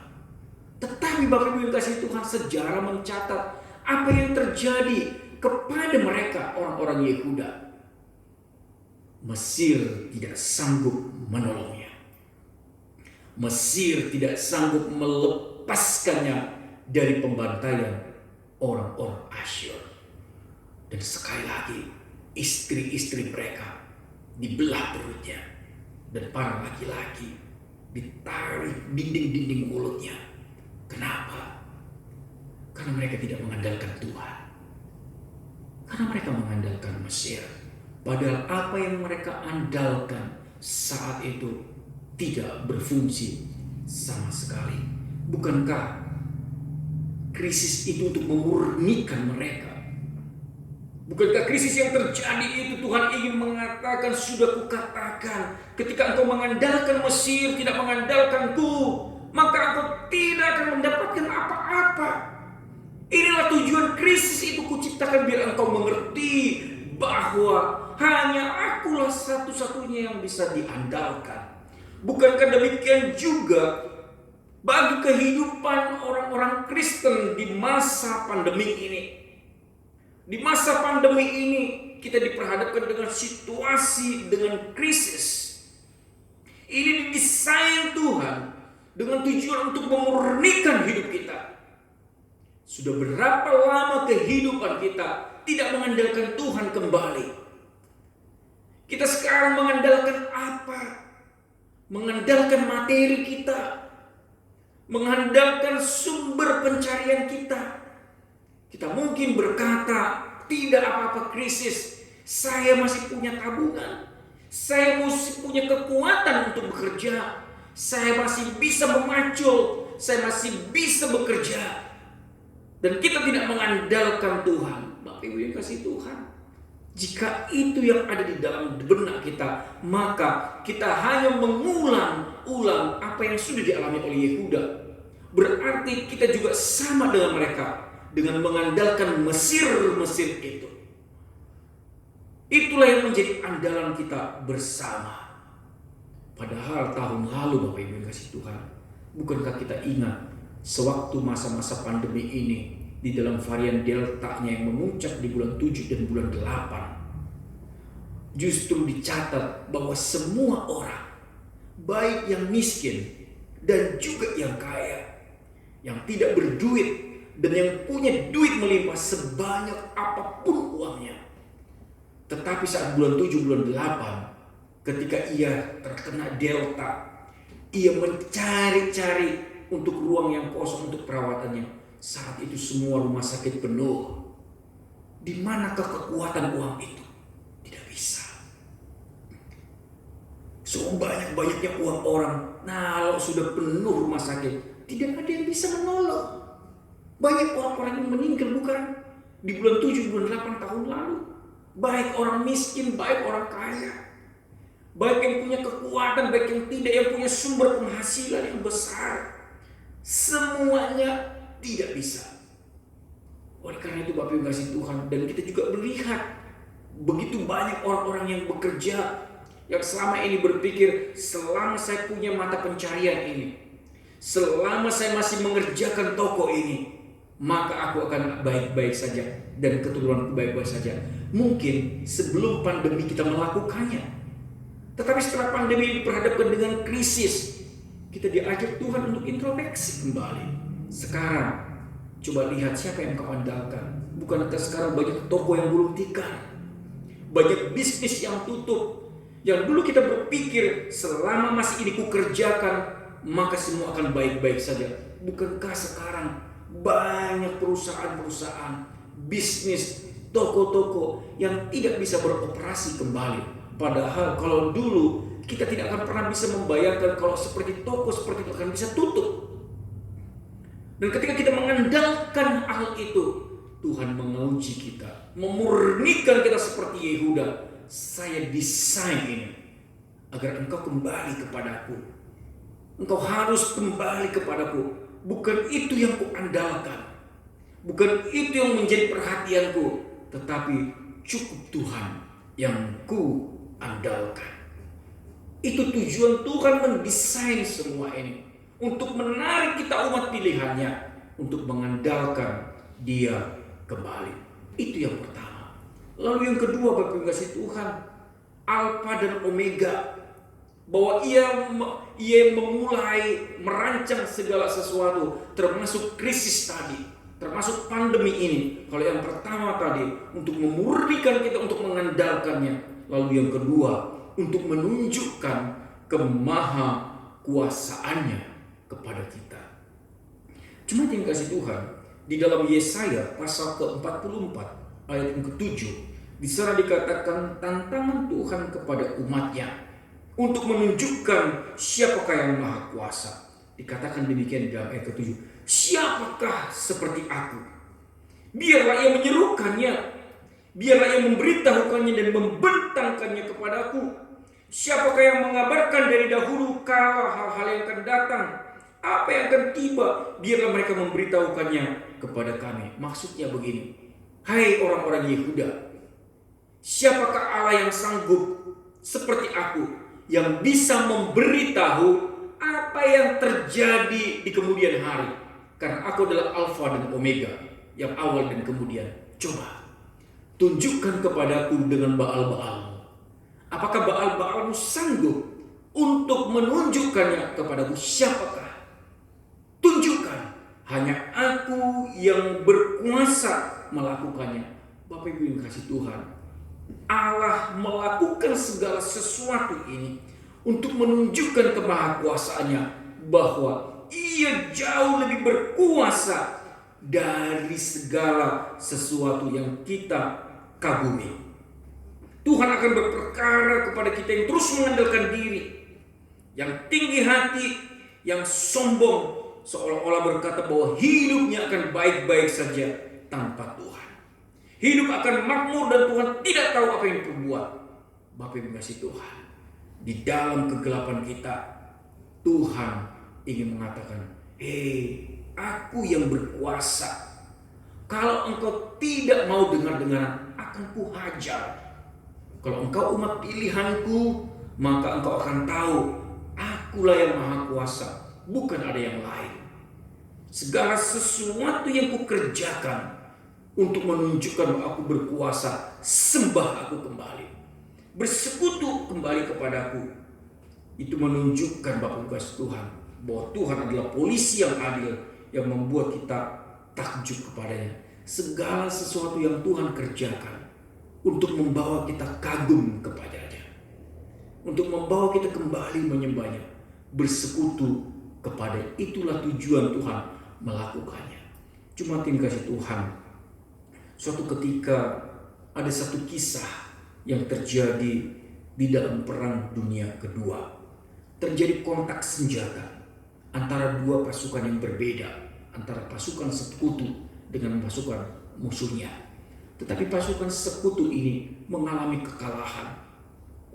Tetapi Bapak Ibu yang kasih Tuhan, sejarah mencatat apa yang terjadi kepada mereka orang-orang Yehuda. Mesir tidak sanggup menolongnya. Mesir tidak sanggup melepaskannya dari pembantaian orang-orang Asyur. Dan sekali lagi, istri-istri mereka dibelah perutnya, dan para laki-laki ditarik dinding-dinding mulutnya. Kenapa? Karena mereka tidak mengandalkan Tuhan. Karena mereka mengandalkan Mesir. Padahal apa yang mereka andalkan saat itu tidak berfungsi sama sekali. Bukankah krisis itu untuk memurnikan mereka? Bukankah krisis yang terjadi itu Tuhan ingin mengatakan, "Sudah kukatakan, ketika engkau mengandalkan Mesir, tidak mengandalkanku, maka engkau tidak akan mendapatkan apa-apa." Inilah tujuan krisis itu kuciptakan, biar engkau mengerti bahwa hanya akulah satu-satunya yang bisa diandalkan. Bukankah demikian juga bagi kehidupan orang-orang Kristen di masa pandemi ini? Di masa pandemi ini kita diperhadapkan dengan situasi, dengan krisis. Ini didesain Tuhan dengan tujuan untuk memurnikan hidup kita. Sudah berapa lama kehidupan kita tidak mengandalkan Tuhan kembali? Kita sekarang mengandalkan apa? Mengandalkan materi kita, mengandalkan sumber pencarian kita. Kita mungkin berkata, "Tidak apa-apa krisis, saya masih punya tabungan, saya masih punya kekuatan untuk bekerja, saya masih bisa memacul, saya masih bisa bekerja." Dan kita tidak mengandalkan Tuhan. Bapak Ibu yang kasih Tuhan, jika itu yang ada di dalam benak kita, maka kita hanya mengulang-ulang apa yang sudah dialami oleh Yehuda. Berarti kita juga sama dengan mereka, dengan mengandalkan Mesir itu. Itulah yang menjadi andalan kita bersama. Padahal tahun lalu, Bapak Ibu yang kasih Tuhan, bukankah kita ingat sewaktu masa-masa pandemi ini, di dalam varian Delta-nya yang memuncak di bulan 7 dan bulan 8, justru dicatat bahwa semua orang, baik yang miskin dan juga yang kaya, yang tidak berduit dan yang punya duit melimpah sebanyak apapun uangnya, tetapi saat bulan 7, bulan 8, ketika ia terkena Delta, ia mencari-cari untuk ruang yang kosong untuk perawatannya. Saat itu semua rumah sakit penuh. Di manakah kekuatan uang itu? Tidak bisa. Sebanyak-banyaknya uang orang, nah kalau sudah penuh rumah sakit, tidak ada yang bisa menolong. Banyak orang-orang yang meninggal bukan di bulan 7, bulan 8 tahun lalu. Baik orang miskin, baik orang kaya. Baik yang punya kekuatan, baik yang tidak, yang punya sumber penghasilan yang besar. Semuanya tidak bisa. Oleh karena itu Bapak Ibu kasih Tuhan, dan kita juga melihat begitu banyak orang-orang yang bekerja, yang selama ini berpikir, selama saya punya mata pencarian ini, selama saya masih mengerjakan toko ini, maka aku akan baik-baik saja dan keturunanku baik-baik saja. Mungkin sebelum pandemi kita melakukannya, tetapi setelah pandemi diperhadapkan dengan krisis, kita diajak Tuhan untuk introspeksi kembali. Sekarang coba lihat siapa yang kau andalkan. Bukankah sekarang banyak toko yang gulung tikar, banyak bisnis yang tutup, yang dulu kita berpikir selama masih ini kukerjakan maka semua akan baik-baik saja. Bukankah sekarang banyak perusahaan-perusahaan, bisnis, toko-toko yang tidak bisa beroperasi kembali? Padahal kalau dulu kita tidak akan pernah bisa membayangkan kalau seperti toko seperti itu akan bisa tutup. Dan ketika kita mengandalkan hal itu, Tuhan menguji kita, memurnikan kita seperti Yehuda. Saya desain ini agar engkau kembali kepadaku. Engkau harus kembali kepadaku. Bukan itu yang kuandalkan, bukan itu yang menjadi perhatianku, tetapi cukup Tuhan yang kuandalkan. Itu tujuan Tuhan mendesain semua ini, untuk menarik kita umat pilihannya, untuk mengandalkan Dia kembali. Itu yang pertama. Lalu yang kedua, Bapak Ibu kasih Tuhan, Alfa dan Omega, bahwa ia memulai merancang segala sesuatu, termasuk krisis tadi, termasuk pandemi ini. Kalau yang pertama tadi untuk memurnikan kita, untuk mengandalkannya. Lalu yang kedua untuk menunjukkan kemahakuasaannya kepada kita. Cuma yang kasih Tuhan, di dalam Yesaya pasal ke-44 ayat yang ke-7, di sana dikatakan tantangan Tuhan kepada umatnya untuk menunjukkan siapakah yang maha kuasa. Dikatakan demikian di dalam ayat ke-7. Siapakah seperti aku? Biarlah ia menyerukannya, biarlah ia memberitahukannya dan membentangkannya kepadaku. Siapakah yang mengabarkan dari dahulu kala hal-hal yang akan datang, apa yang akan tiba, biarlah mereka memberitahukannya kepada kami. Maksudnya begini, hai orang-orang Yehuda, siapakah Allah yang sanggup seperti aku, yang bisa memberitahu apa yang terjadi di kemudian hari? Karena aku adalah Alfa dan Omega, yang awal dan kemudian. Coba tunjukkan kepadaku dengan Baal-Baalmu. Apakah Baal-Baalmu sanggup untuk menunjukkannya kepadaku? Siapakah? Tunjukkan. Hanya aku yang berkuasa melakukannya. Bapak Ibu yang kasih Tuhan, Allah melakukan segala sesuatu ini untuk menunjukkan kemahakuasaannya, bahwa Ia jauh lebih berkuasa dari segala sesuatu yang kita kagumi. Tuhan akan berperkara kepada kita yang terus mengandalkan diri, yang tinggi hati, yang sombong, seolah-olah berkata bahwa hidupnya akan baik-baik saja tanpa Tuhan. Hidup akan makmur dan Tuhan tidak tahu apa yang diperbuat. Bapak Ibu kasih Tuhan, di dalam kegelapan kita, Tuhan ingin mengatakan, hei, aku yang berkuasa. Kalau engkau tidak mau dengar-dengaran, akan kuhajar. Kalau engkau umat pilihanku, maka engkau akan tahu, akulah yang maha kuasa, bukan ada yang lain. Segala sesuatu yang kukerjakan untuk menunjukkan bahwa aku berkuasa, sembah aku kembali, bersekutu kembali kepadaku. Itu menunjukkan Bapak Ibu kasih Tuhan, bahwa Tuhan adalah polisi yang adil, yang membuat kita takjub kepadanya. Segala sesuatu yang Tuhan kerjakan untuk membawa kita kagum kepadanya, untuk membawa kita kembali menyembahnya, bersekutu kepada. Itulah tujuan Tuhan melakukannya. Cuma kasih Tuhan, suatu ketika ada satu kisah yang terjadi di dalam Perang Dunia Kedua. Terjadi kontak senjata antara dua pasukan yang berbeda, antara pasukan sekutu dengan pasukan musuhnya. Tetapi pasukan sekutu ini mengalami kekalahan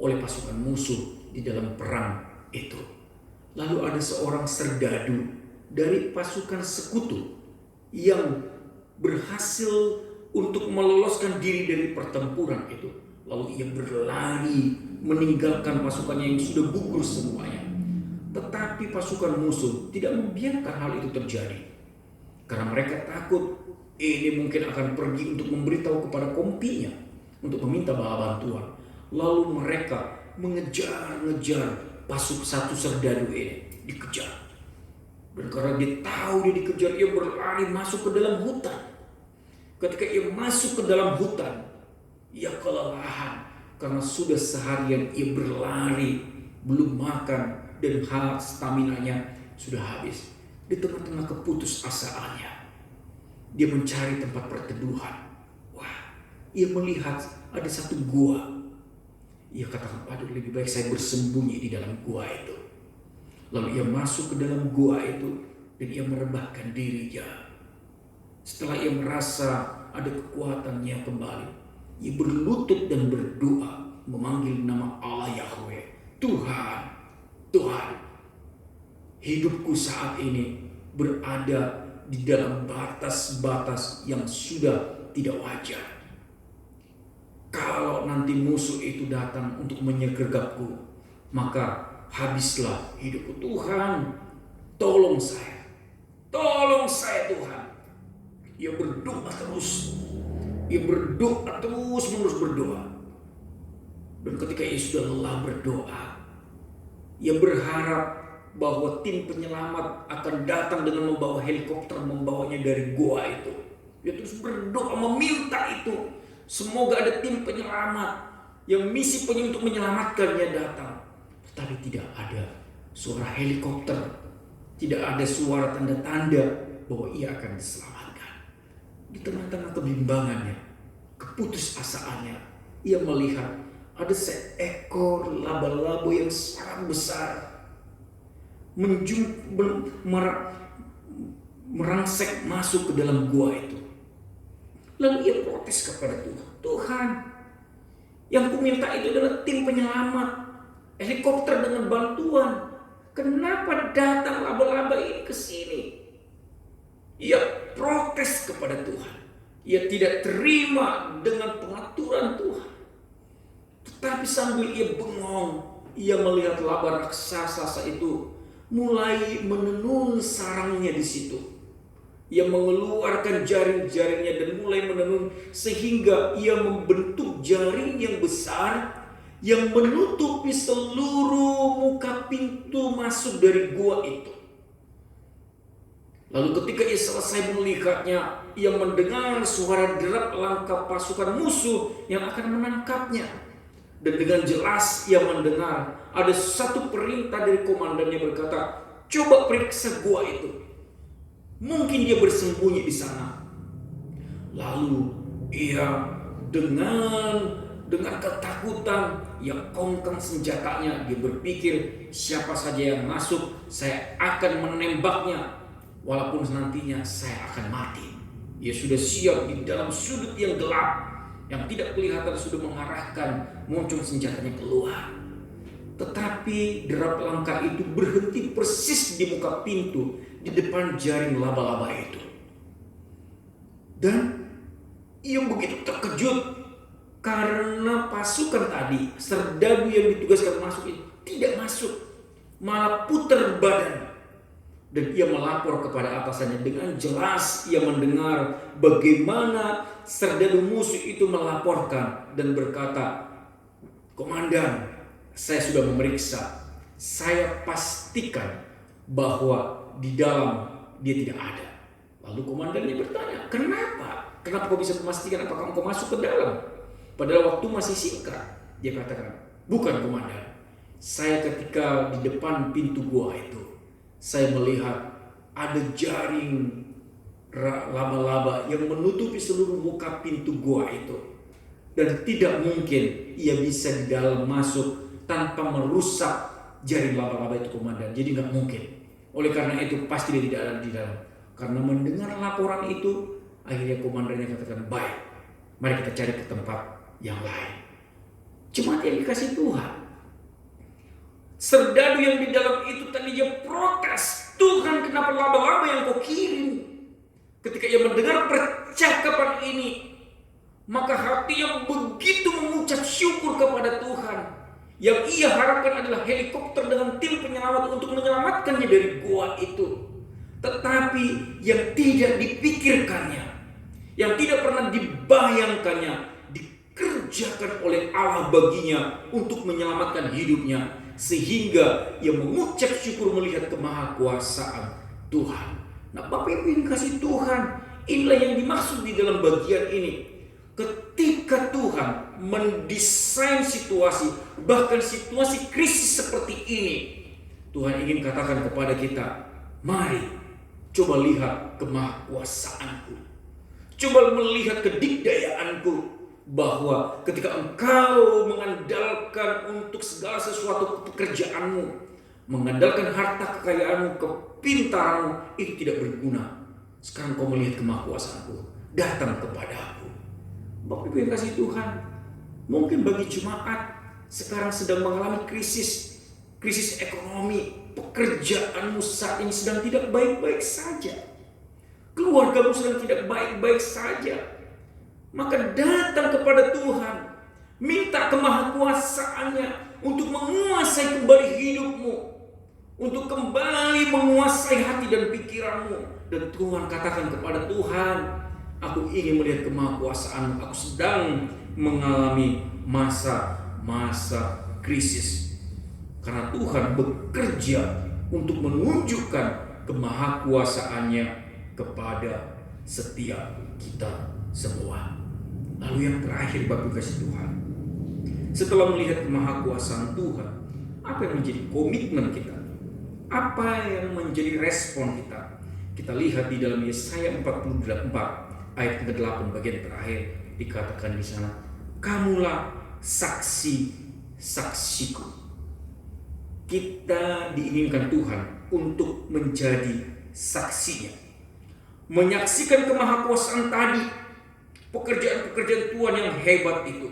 oleh pasukan musuh di dalam perang itu. Lalu ada seorang serdadu dari pasukan sekutu yang berhasil untuk meloloskan diri dari pertempuran itu. Lalu ia berlari meninggalkan pasukannya yang sudah gugur semuanya. Tetapi pasukan musuh tidak membiarkan hal itu terjadi. Karena mereka takut ini mungkin akan pergi untuk memberitahu kepada kompinya untuk meminta bala bantuan. Lalu mereka mengejar-ngejar satu serdadu ini, dikejar. Dan karena dia tahu dia dikejar, ia berlari masuk ke dalam hutan. Ketika ia masuk ke dalam hutan, ia kelelahan karena sudah seharian ia berlari, belum makan, dan stamina-nya sudah habis. Di tengah-tengah keputusasaannya, dia mencari tempat perteduhan. Wah, ia melihat ada satu gua. Ia katakan, aduh lebih baik saya bersembunyi di dalam gua itu. Lalu ia masuk ke dalam gua itu dan ia merebahkan dirinya. Setelah ia merasa ada kekuatannya kembali, ia berlutut dan berdoa memanggil nama Allah Yahweh. Tuhan, Tuhan, hidupku saat ini berada di dalam batas-batas yang sudah tidak wajar. Kalau nanti musuh itu datang untuk menyergapku, maka habislah hidupku. Tuhan, tolong saya. Tolong saya Tuhan. Ia berdoa terus. Ia berdoa terus menerus berdoa. Dan ketika ia sudah lelah berdoa, ia berharap bahwa tim penyelamat akan datang dengan membawa helikopter membawanya dari gua itu. Dia terus berdoa meminta itu. Semoga ada tim penyelamat yang misi untuk menyelamatkannya datang. Tetapi tidak ada suara helikopter. Tidak ada suara tanda-tanda bahwa ia akan diselamatkan. Di tengah-tengah kebimbangannya, keputusasaannya, ia melihat ada seekor laba-laba yang sangat besar merangsek masuk ke dalam gua itu. Lalu ia protes kepada Tuhan. Tuhan, yang kuminta itu adalah tim penyelamat, helikopter dengan bantuan. Kenapa datang laba-laba ini ke sini? Ia protes kepada Tuhan. Ia tidak terima dengan pengaturan Tuhan. Tetapi sambil ia bengong, ia melihat laba raksasa itu mulai menenun sarangnya di situ. Ia mengeluarkan jaring-jaringnya dan mulai menenun sehingga ia membentuk jaring yang besar yang menutupi seluruh muka pintu masuk dari gua itu. Lalu ketika ia selesai melihatnya, ia mendengar suara derap langkah pasukan musuh yang akan menangkapnya. Dan dengan jelas ia mendengar ada satu perintah dari komandannya berkata, coba periksa gua itu. Mungkin dia bersembunyi di sana. Lalu ia dengan ketakutan ia kongkang senjatanya. Dia berpikir siapa saja yang masuk saya akan menembaknya. Walaupun nantinya saya akan mati. Ia sudah siap di dalam sudut yang gelap yang tidak kelihatan sudah mengarahkan moncong senjatanya keluar. Tetapi derap langkah itu berhenti persis di muka pintu di depan jaring laba-laba itu. Dan ia begitu terkejut karena pasukan tadi, serdadu yang ditugaskan masuk itu tidak masuk, malah putar badan. Dan ia melapor kepada atasannya. Dengan jelas ia mendengar bagaimana serdadu musuh itu melaporkan dan berkata, "Komandan, saya sudah memeriksa. Saya pastikan bahwa di dalam dia tidak ada." Lalu komandannya bertanya, "Kenapa? Kenapa kau bisa memastikan apakah kau masuk ke dalam? Padahal waktu masih singkat." Dia katakan, "Bukan komandan. Saya ketika di depan pintu gua itu, saya melihat ada jaring laba-laba yang menutupi seluruh muka pintu gua itu. Dan tidak mungkin ia bisa di dalam masuk tanpa merusak jaring laba-laba itu komandan. Jadi nggak mungkin. Oleh karena itu pasti dia tidak ada di dalam. Karena mendengar laporan itu, akhirnya komandannya katakan, baik, mari kita cari ke tempat yang lain. Jemaat yang dikasih Tuhan, serdadu yang di dalam itu tadinya protes, Tuhan kenapa laba-laba yang kau kirim? Ketika ia mendengar percakapan ini, maka hatinya begitu mengucap syukur kepada Tuhan. Yang ia harapkan adalah helikopter dengan tim penyelamat untuk menyelamatkannya dari gua itu. Tetapi yang tidak dipikirkannya, yang tidak pernah dibayangkannya, dikerjakan oleh Allah baginya untuk menyelamatkan hidupnya. Sehingga ia mengucap syukur melihat kemahakuasaan Tuhan. Nah, Bapak Ibu yang kasih Tuhan, inilah yang dimaksud di dalam bagian ini. Ketika Tuhan mendesain situasi, bahkan situasi krisis seperti ini, Tuhan ingin katakan kepada kita, mari coba lihat kemahakuasaanku, coba melihat kedikdayaanku, bahwa ketika engkau mengandalkan untuk segala sesuatu pekerjaanmu, mengandalkan harta kekayaanmu, kepintaranmu, itu tidak berguna. Sekarang kau melihat kemahakuasaanku, datang kepada aku. Bapak Ibu yang kasih Tuhan, mungkin bagi jemaat sekarang sedang mengalami krisis ekonomi, pekerjaanmu saat ini sedang tidak baik-baik saja, keluargamu sedang tidak baik-baik saja, maka datang kepada Tuhan, minta kemahakuasaannya untuk menguasai kembali hidupmu, untuk kembali menguasai hati dan pikiranmu. Dan Tuhan katakan kepada Tuhan, aku ingin melihat kemahakuasaanmu. Aku sedang mengalami masa-masa krisis. Karena Tuhan bekerja untuk menunjukkan kemahakuasaannya kepada setiap kita semua. Lalu yang terakhir, Bapak kasih Tuhan, setelah melihat kemahakuasaan Tuhan, apa yang menjadi komitmen kita? Apa yang menjadi respon kita? Kita lihat di dalam Yesaya 44 ayat ke-8 bagian terakhir, dikatakan di sana, kamulah saksi-saksiku. Kita diinginkan Tuhan untuk menjadi saksinya, menyaksikan kemahakuasaan tadi, pekerjaan-pekerjaan Tuhan yang hebat itu.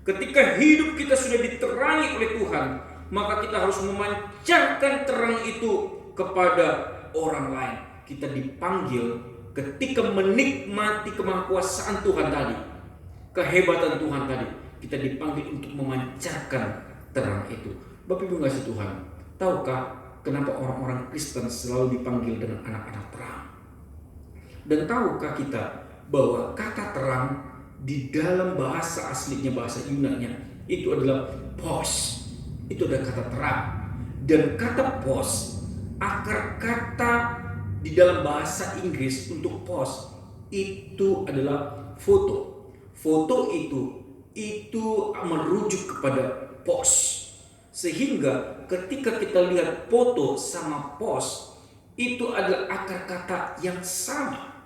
Ketika hidup kita sudah diterangi oleh Tuhan, maka kita harus memancarkan terang itu kepada orang lain. Kita dipanggil ketika menikmati kemahakuasaan Tuhan tadi, kehebatan Tuhan tadi, kita dipanggil untuk memancarkan terang itu. Bapak Ibu kasih Tuhan, tahukah kenapa orang-orang Kristen selalu dipanggil dengan anak-anak terang? Dan tahukah kita bahwa kata terang di dalam bahasa aslinya, bahasa Yunani itu adalah pos. Itu adalah kata terang. Dan kata pos, akar kata di dalam bahasa Inggris untuk pos itu adalah foto. Foto itu merujuk kepada pos. Sehingga ketika kita lihat foto sama pos, itu adalah akar kata yang sama.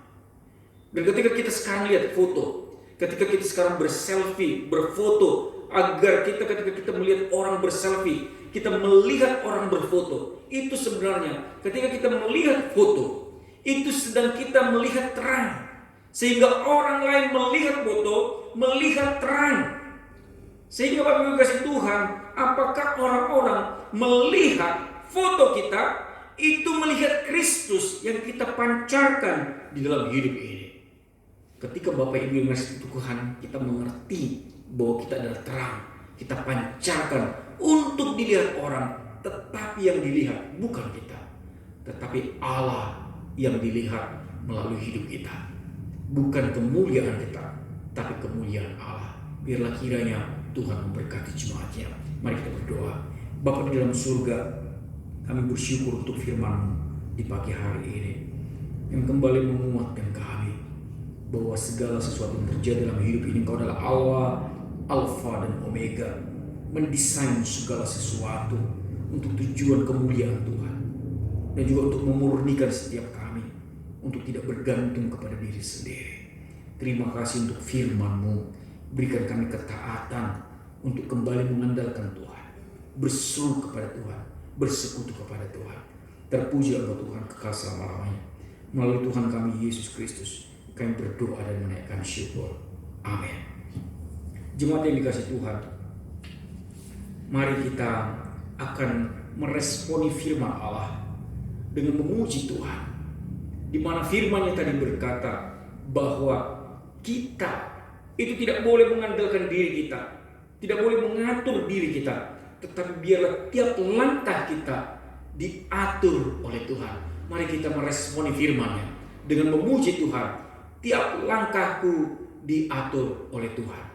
Dan ketika kita sekarang lihat foto, ketika kita sekarang berselfie, berfoto, agar ketika kita melihat orang berselfie, kita melihat orang berfoto, itu sebenarnya ketika kita melihat foto, itu sedang kita melihat terang. Sehingga orang lain melihat foto, melihat terang. Sehingga Bapak Ibu kasih Tuhan, apakah orang-orang melihat foto kita, itu melihat Kristus yang kita pancarkan di dalam hidup ini. Ketika Bapak Ibu yang kasih Tuhan, kita mengerti bahwa kita adalah terang, kita pancarkan untuk dilihat orang, tetapi yang dilihat bukan kita, tetapi Allah yang dilihat melalui hidup kita. Bukan kemuliaan kita, tapi kemuliaan Allah. Biarlah kiranya Tuhan memberkati jemaatnya. Mari kita berdoa. Bapa di dalam surga, kami bersyukur untuk firman-Mu di pagi hari ini, yang kembali menguatkan kami bahwa segala sesuatu yang terjadi dalam hidup ini, Engkau adalah Allah, Alfa dan Omega, mendesain segala sesuatu untuk tujuan kemuliaan Tuhan, dan juga untuk memurnikan setiap kami untuk tidak bergantung kepada diri sendiri. Terima kasih untuk firman-Mu. Berikan kami ketaatan untuk kembali mengandalkan Tuhan, berseru kepada Tuhan, bersekutu kepada Tuhan. Terpuji Allah Tuhan kekal selama-lamanya. Melalui Tuhan kami Yesus Kristus, kami berdoa dan menaikkan syukur. Amin. Jemaat yang dikasihi Tuhan, mari kita akan meresponi firman Allah dengan memuji Tuhan. Di mana firman-Nya tadi berkata bahwa kita itu tidak boleh mengandalkan diri kita, tidak boleh mengatur diri kita, tetapi biarlah tiap langkah kita diatur oleh Tuhan. Mari kita meresponi firman-Nya dengan memuji Tuhan. Tiap langkahku diatur oleh Tuhan.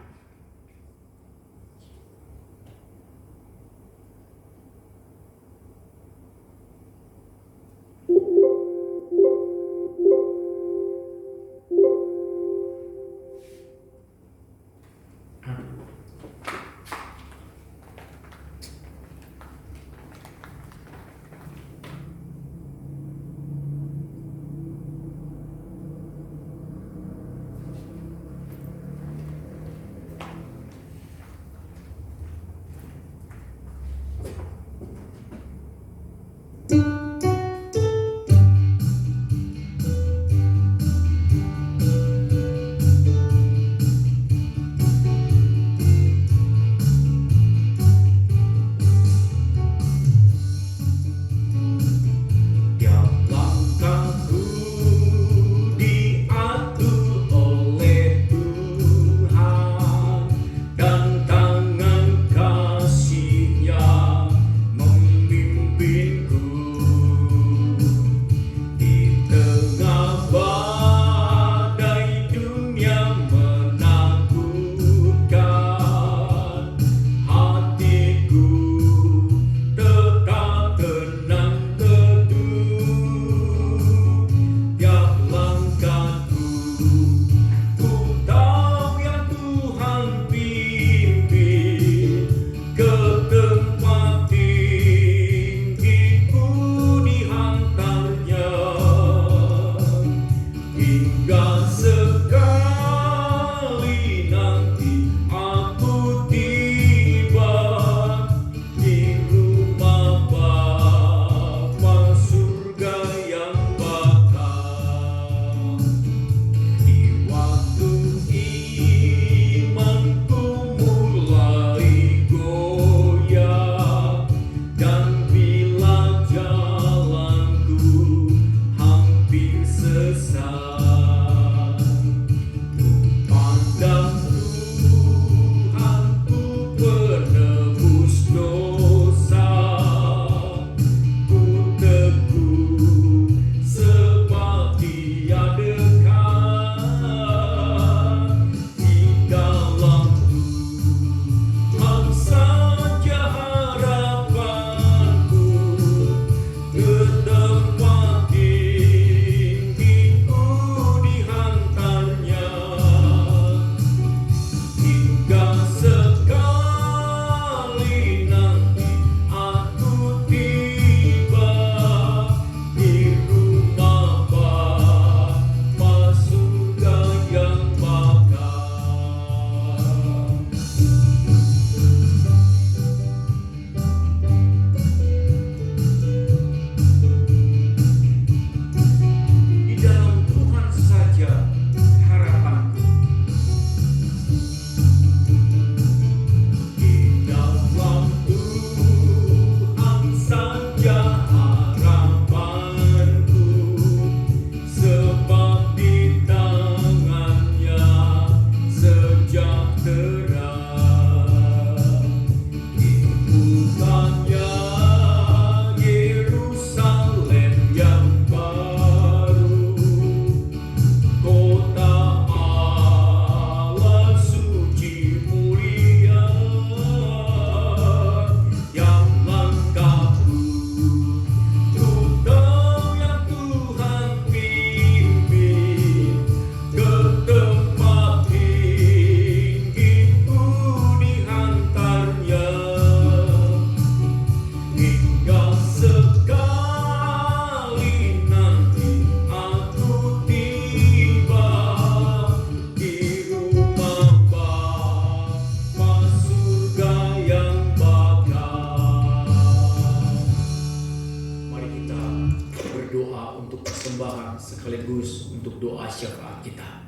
sekaligus untuk doa syafaat kita.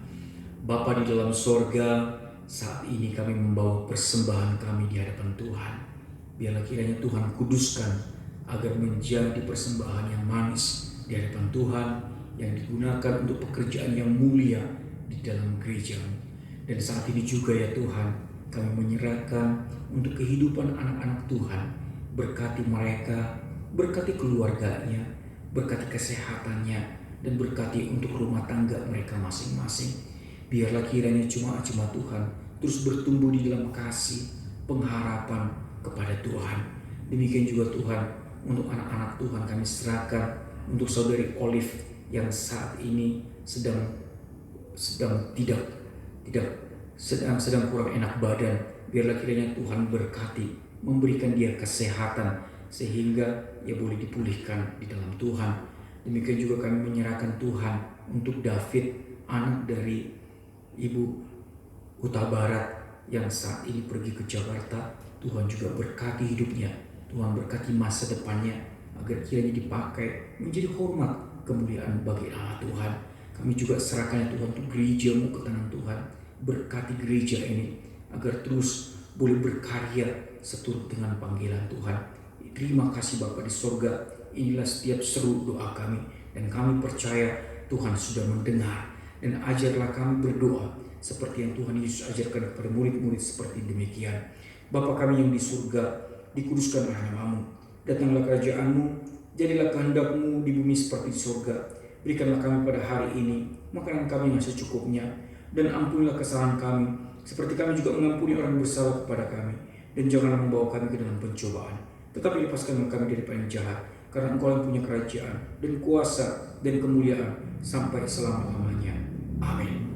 Bapa di dalam sorga, saat ini kami membawa persembahan kami di hadapan Tuhan. Biarlah kiranya Tuhan kuduskan agar menjadi persembahan yang manis di hadapan Tuhan, yang digunakan untuk pekerjaan yang mulia di dalam gereja-Mu. Dan saat ini juga ya Tuhan, kami menyerahkan untuk kehidupan anak-anak Tuhan. Berkati mereka, berkati keluarganya, berkati kesehatannya, dan berkati untuk rumah tangga mereka masing-masing. Biarlah kiranya jemaat-jemaat Tuhan terus bertumbuh di dalam kasih, pengharapan kepada Tuhan. Demikian juga Tuhan, untuk anak-anak Tuhan kami serahkan untuk saudari Olive yang saat ini sedang kurang enak badan. Biarlah kiranya Tuhan berkati, memberikan dia kesehatan sehingga ia boleh dipulihkan di dalam Tuhan. Demikian juga kami menyerahkan Tuhan untuk David, anak dari Ibu Huta Barat yang saat ini pergi ke Jakarta. Tuhan juga berkati hidupnya, Tuhan berkati masa depannya, agar kiranya dipakai menjadi hormat kemuliaan bagi nama Tuhan. Kami juga serahkan Tuhan untuk gereja-Mu ke tangan Tuhan. Berkati gereja ini agar terus boleh berkarya seturut dengan panggilan Tuhan. Terima kasih Bapa di sorga. Inilah setiap seru doa kami, dan kami percaya Tuhan sudah mendengar. Dan ajarlah kami berdoa seperti yang Tuhan Yesus ajarkan kepada murid-murid seperti demikian. Bapa kami yang di surga, dikuduskanlah nama-Mu. Datanglah kerajaan-Mu, jadilah kehendak-Mu di bumi seperti di surga. Berikanlah kami pada hari ini makanan kami yang secukupnya, dan ampunilah kesalahan kami seperti kami juga mengampuni orang yang bersalah kepada kami. Dan janganlah membawa kami ke dalam pencobaan, tetapi lepaskanlah kami dari yang jahat, karena Engkau yang punya kerajaan dan kuasa dan kemuliaan sampai selama-lamanya. Amin.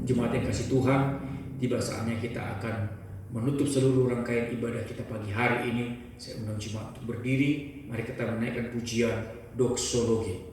Jemaat yang kasih Tuhan, tiba saatnya kita akan menutup seluruh rangkaian ibadah kita pagi hari ini. Saya undang jemaat untuk berdiri. Mari kita menaikkan pujian doksologi.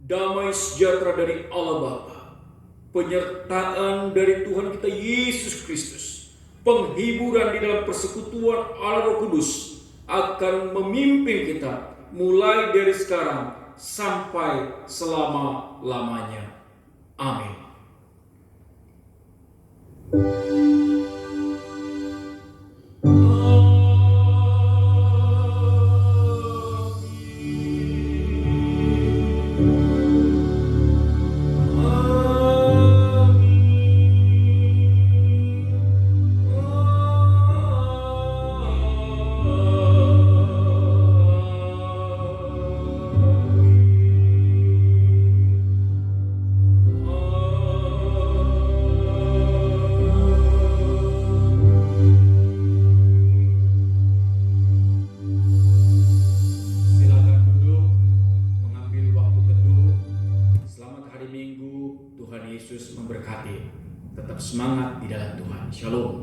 Damai sejahtera dari Allah Bapa, penyertaan dari Tuhan kita Yesus Kristus, penghiburan di dalam persekutuan Allah Roh Kudus akan memimpin kita mulai dari sekarang sampai selama-lamanya. Amin. Yesus memberkati. Tetap semangat di dalam Tuhan. Shalom.